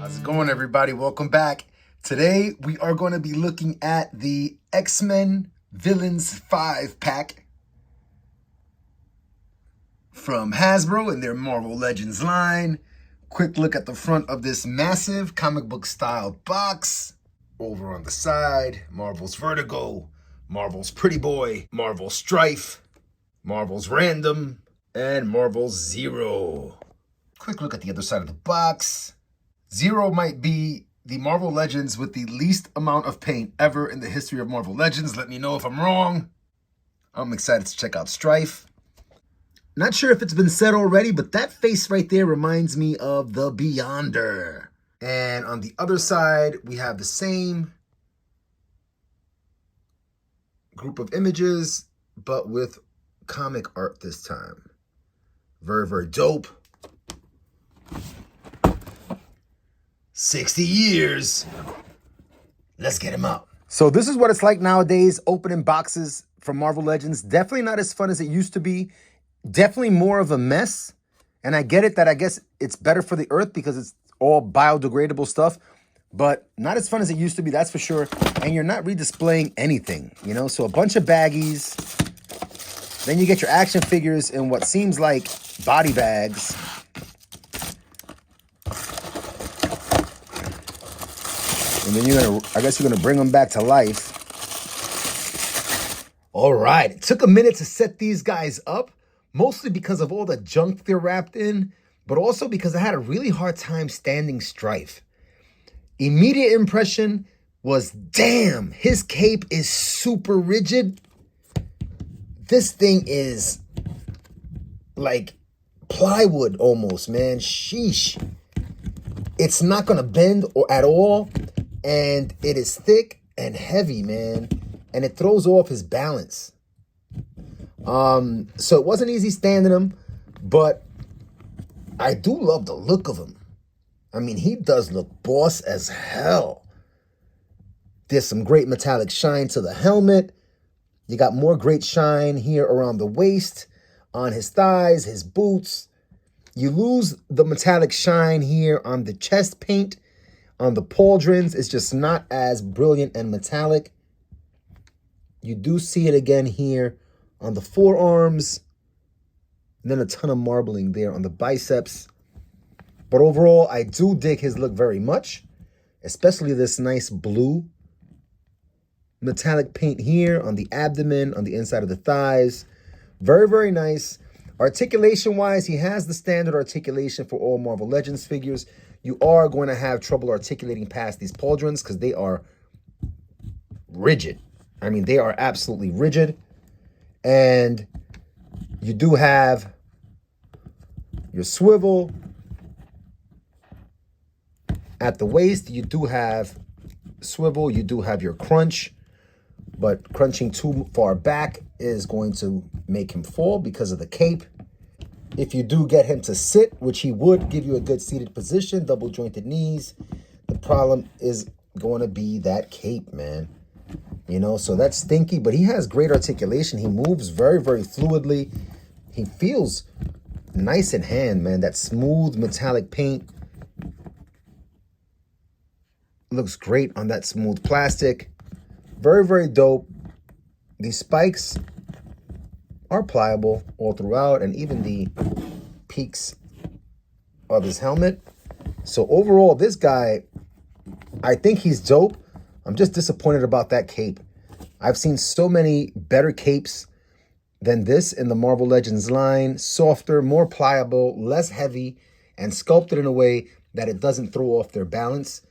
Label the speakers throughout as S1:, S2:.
S1: How's it going, everybody? Welcome back. Today, we are going to be looking at the X-Men Villains 5 pack from Hasbro in their Marvel Legends line. Quick look at the front of this massive comic book style box. Over on the side, Marvel's Vertigo, Marvel's Pretty Boy, Marvel's Stryfe, Marvel's Random, and Marvel's Zero. Quick look at the other side of the box. Zero might be the Marvel Legends with the least amount of paint ever in the history of Marvel Legends. Let me know if I'm wrong. I'm excited to check out Stryfe. Not sure if it's been said already, but that face right there reminds me of the Beyonder. And on the other side, we have the same group of images, but with comic art this time. Very, very dope. 60 years. Let's get him out. So this is what it's like nowadays, opening boxes from Marvel Legends. Definitely not as fun as it used to be. Definitely more of a mess. And I get it that I guess it's better for the earth because it's all biodegradable stuff. But not as fun as it used to be, that's for sure. And you're not redisplaying anything, you know? So a bunch of baggies. Then you get your action figures in what seems like body bags. And then I guess you're gonna bring them back to life. All right, it took a minute to set these guys up, mostly because of all the junk they're wrapped in, but also because I had a really hard time standing Stryfe. Immediate impression was, damn, his cape is super rigid. This thing is like plywood almost, man. Sheesh. It's not gonna bend at all. And it is thick and heavy, man. And it throws off his balance. So it wasn't easy standing him, but I do love the look of him. I mean, he does look boss as hell. There's some great metallic shine to the helmet. You got more great shine here around the waist, on his thighs, his boots. You lose the metallic shine here on the chest paint. On the pauldrons, it's just not as brilliant and metallic. You do see it again here on the forearms. And then a ton of marbling there on the biceps. But overall, I do dig his look very much. Especially this nice blue metallic paint here on the abdomen, on the inside of the thighs. Very, very nice. Articulation-wise, he has the standard articulation for all Marvel Legends figures. You are going to have trouble articulating past these pauldrons because they are rigid. I mean, they are absolutely rigid. And you do have your swivel at the waist. You do have swivel. You do have your crunch. But crunching too far back is going to make him fall because of the cape. If you do get him to sit, which he would give you a good seated position, double jointed knees, the problem is going to be that cape, man. You know, so that's stinky, but he has great articulation. He moves very, very fluidly. He feels nice in hand, man. That smooth metallic paint looks great on that smooth plastic. Very, very dope. These spikes are pliable all throughout, and even the peaks of his helmet. So overall, this guy, I think he's dope. I'm just disappointed about that cape. I've seen so many better capes than this in the Marvel Legends line. Softer, more pliable, less heavy, and sculpted in a way that it doesn't throw off their balance.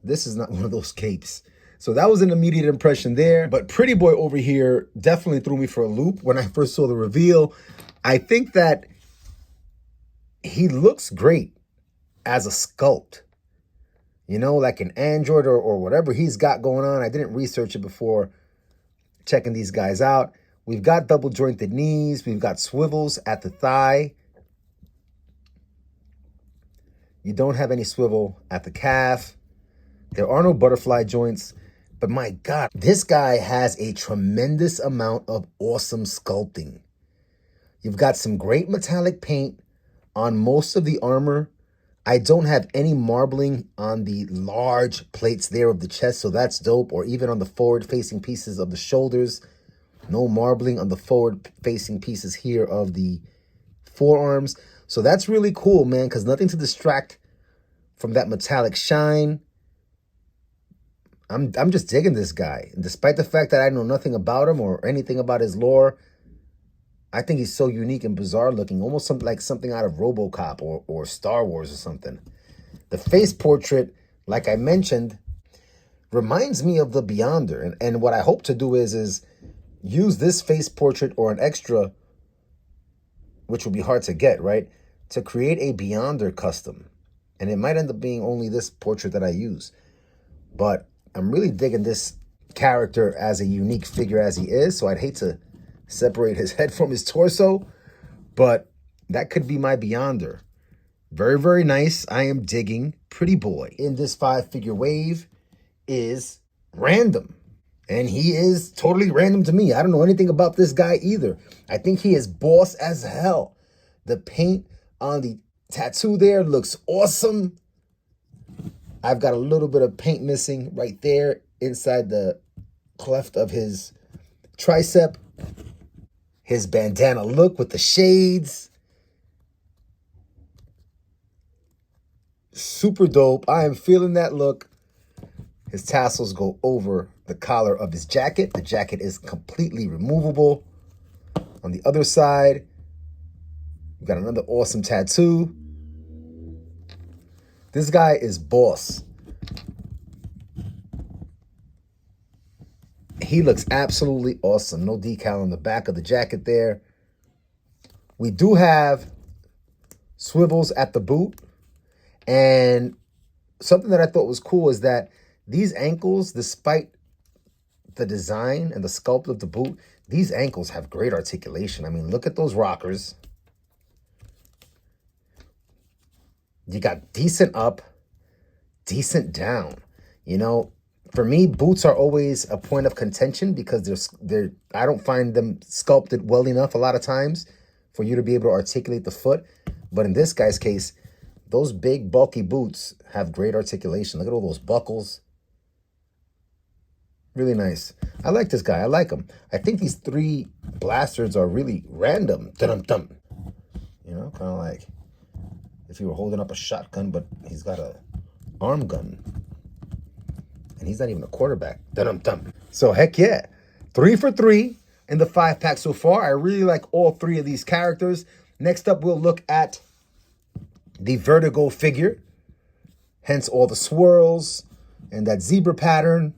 S1: This is not one of those capes. So that was an immediate impression there. But Pretty Boy over here definitely threw me for a loop when I first saw the reveal. I think that he looks great as a sculpt. You know, like an android or whatever he's got going on. I didn't research it before checking these guys out. We've got double jointed knees. We've got swivels at the thigh. You don't have any swivel at the calf. There are no butterfly joints. But my God, this guy has a tremendous amount of awesome sculpting. You've got some great metallic paint on most of the armor. I don't have any marbling on the large plates there of the chest, so that's dope. Or even on the forward-facing pieces of the shoulders. No marbling on the forward-facing pieces here of the forearms. So that's really cool, man, because nothing to distract from that metallic shine. I'm just digging this guy. And despite the fact that I know nothing about him or anything about his lore, I think he's so unique and bizarre looking, almost like something out of RoboCop or Star Wars or something. The face portrait, like I mentioned, reminds me of the Beyonder. And what I hope to do is use this face portrait or an extra, which will be hard to get, right? To create a Beyonder custom. And it might end up being only this portrait that I use. But I'm really digging this character as a unique figure as he is. So I'd hate to separate his head from his torso. But that could be my Beyonder. Very, very nice. I am digging. Pretty boy. In this 5-figure wave is Random. And he is totally random to me. I don't know anything about this guy either. I think he is boss as hell. The paint on the tattoo there looks awesome. I've got a little bit of paint missing right there inside the cleft of his tricep. His bandana look with the shades. Super dope. I am feeling that look. His tassels go over the collar of his jacket. The jacket is completely removable. On the other side, we've got another awesome tattoo. This guy is boss. He looks absolutely awesome. No decal on the back of the jacket there. We do have swivels at the boot. And something that I thought was cool is that these ankles, despite the design and the sculpt of the boot, these ankles have great articulation. I mean, look at those rockers. You got decent up, decent down. You know, for me, boots are always a point of contention because I don't find them sculpted well enough a lot of times for you to be able to articulate the foot. But in this guy's case, those big, bulky boots have great articulation. Look at all those buckles. Really nice. I like this guy. I like him. I think these 3 blasters are really random. Dum-dum. You know, kind of like if you were holding up a shotgun, but he's got a arm gun. And he's not even a quarterback. Dum-dum. So, heck yeah. 3 for 3 in the 5-pack so far. I really like all 3 of these characters. Next up, we'll look at the Vertigo figure. Hence all the swirls and that zebra pattern.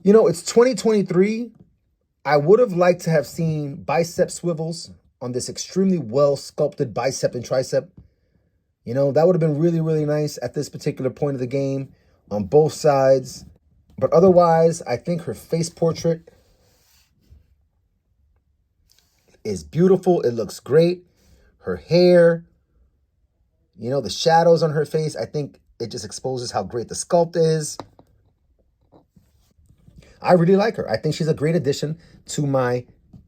S1: You know, it's 2023. I would have liked to have seen bicep swivels on this extremely well-sculpted bicep and tricep. You know, that would have been really, really nice at this particular point of the game on both sides. But otherwise, I think her face portrait is beautiful. It looks great. Her hair, you know, the shadows on her face, I think it just exposes how great the sculpt is. I really like her. I think she's a great addition to my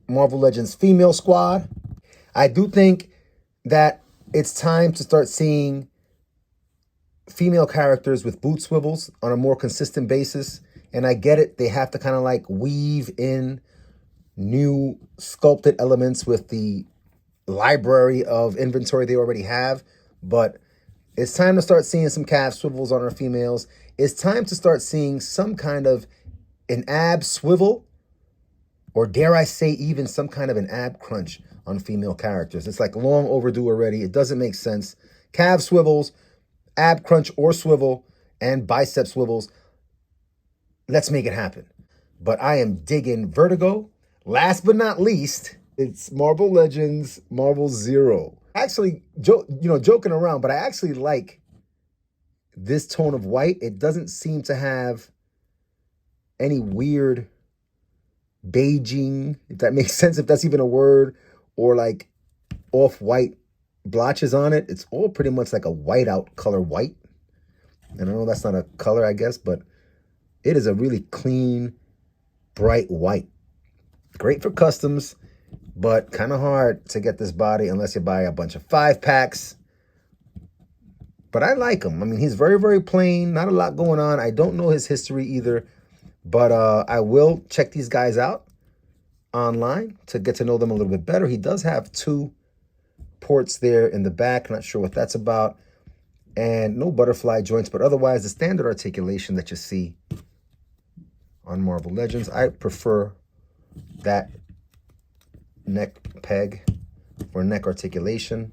S1: Marvel Legends female squad. I do think that it's time to start seeing female characters with boot swivels on a more consistent basis. And I get it. They have to kind of like weave in new sculpted elements with the library of inventory they already have. But it's time to start seeing some calf swivels on our females. It's time to start seeing some kind of an ab swivel, or dare I say even some kind of an ab crunch on female characters. It's like long overdue already. It doesn't make sense. Calf swivels, ab crunch or swivel, and bicep swivels. Let's make it happen. But I am digging Vertigo. Last but not least, it's Marvel Legends Marvel Zero. Actually, joking around, but I actually like this tone of white. It doesn't seem to have any weird beiging, if that makes sense, if that's even a word, or like off-white blotches on it. It's all pretty much like a whiteout color white. And I know that's not a color, I guess, but it is a really clean, bright white. Great for customs, but kind of hard to get this body unless you buy a bunch of 5-packs. But I like him. I mean, he's very, very plain. Not a lot going on. I don't know his history either. But I will check these guys out online to get to know them a little bit better. He does have 2 ports there in the back. Not sure what that's about. And no butterfly joints, but otherwise the standard articulation that you see on Marvel Legends. I prefer that neck peg for neck articulation.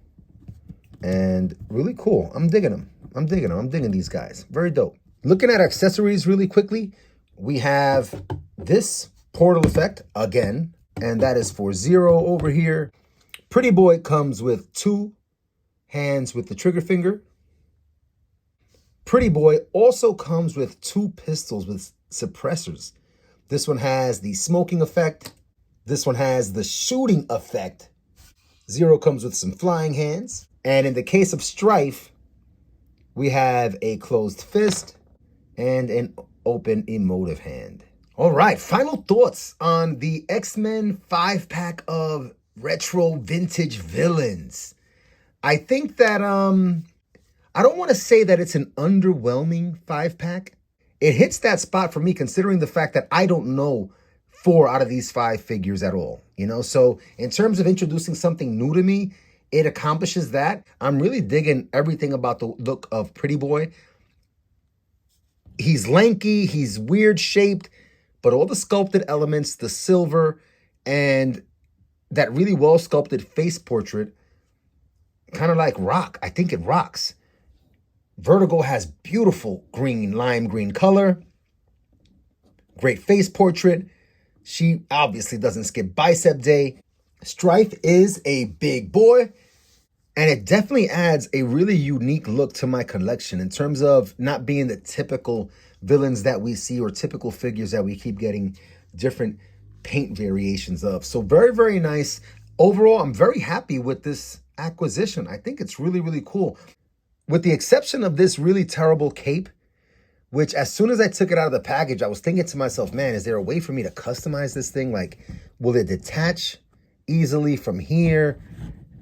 S1: And really cool. I'm digging them. I'm digging these guys. Very dope. Looking at accessories really quickly, we have this portal effect again, and that is for Zero over here. Pretty Boy comes with 2 hands with the trigger finger. Pretty Boy also comes with 2 pistols with suppressors. This one has the smoking effect. This one has the shooting effect. Zero comes with some flying hands. And in the case of Stryfe, we have a closed fist and an open emotive hand. All right, final thoughts on the X-Men 5-pack of retro vintage villains. I think that I don't want to say that it's an underwhelming 5-pack. It hits that spot for me considering the fact that I don't know 4 out of these 5 figures at all, you know? So in terms of introducing something new to me, it accomplishes that. I'm really digging everything about the look of Pretty Boy. He's lanky, he's weird shaped, but all the sculpted elements, the silver, and that really well sculpted face portrait, kind of like rock. I think it rocks. Vertigo has beautiful green, lime green color. Great face portrait. She obviously doesn't skip bicep day. Stryfe is a big boy, and it definitely adds a really unique look to my collection in terms of not being the typical villains that we see or typical figures that we keep getting different paint variations of. So very, very nice. Overall, I'm very happy with this acquisition. I think it's really, really cool. With the exception of this really terrible cape, which as soon as I took it out of the package, I was thinking to myself, man, is there a way for me to customize this thing? Like, will it detach easily from here?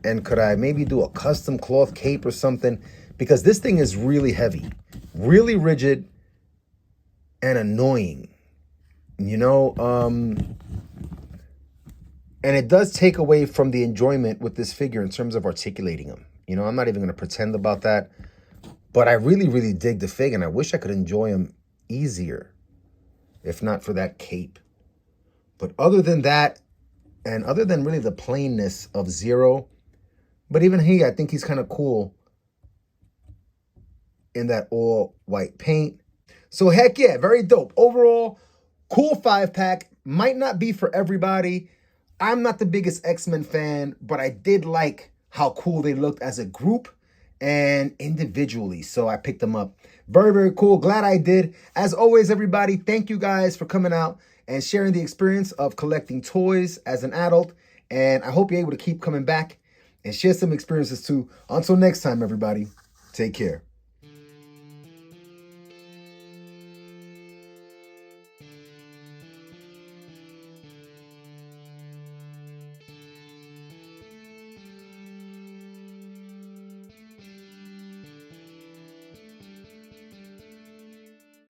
S1: And could I maybe do a custom cloth cape or something? Because this thing is really heavy, really rigid, and annoying, you know? And it does take away from the enjoyment with this figure in terms of articulating him. You know, I'm not even going to pretend about that. But I really, really dig the fig, and I wish I could enjoy him easier, if not for that cape. But other than that, and other than really the plainness of Zero, but even I think he's kind of cool in that all white paint. So heck yeah, very dope. Overall, cool 5-pack. Might not be for everybody. I'm not the biggest X-Men fan, but I did like how cool they looked as a group and individually. So I picked them up. Very, very cool. Glad I did. As always, everybody, thank you guys for coming out and sharing the experience of collecting toys as an adult. And I hope you're able to keep coming back and share some experiences too. Until next time, everybody, take care.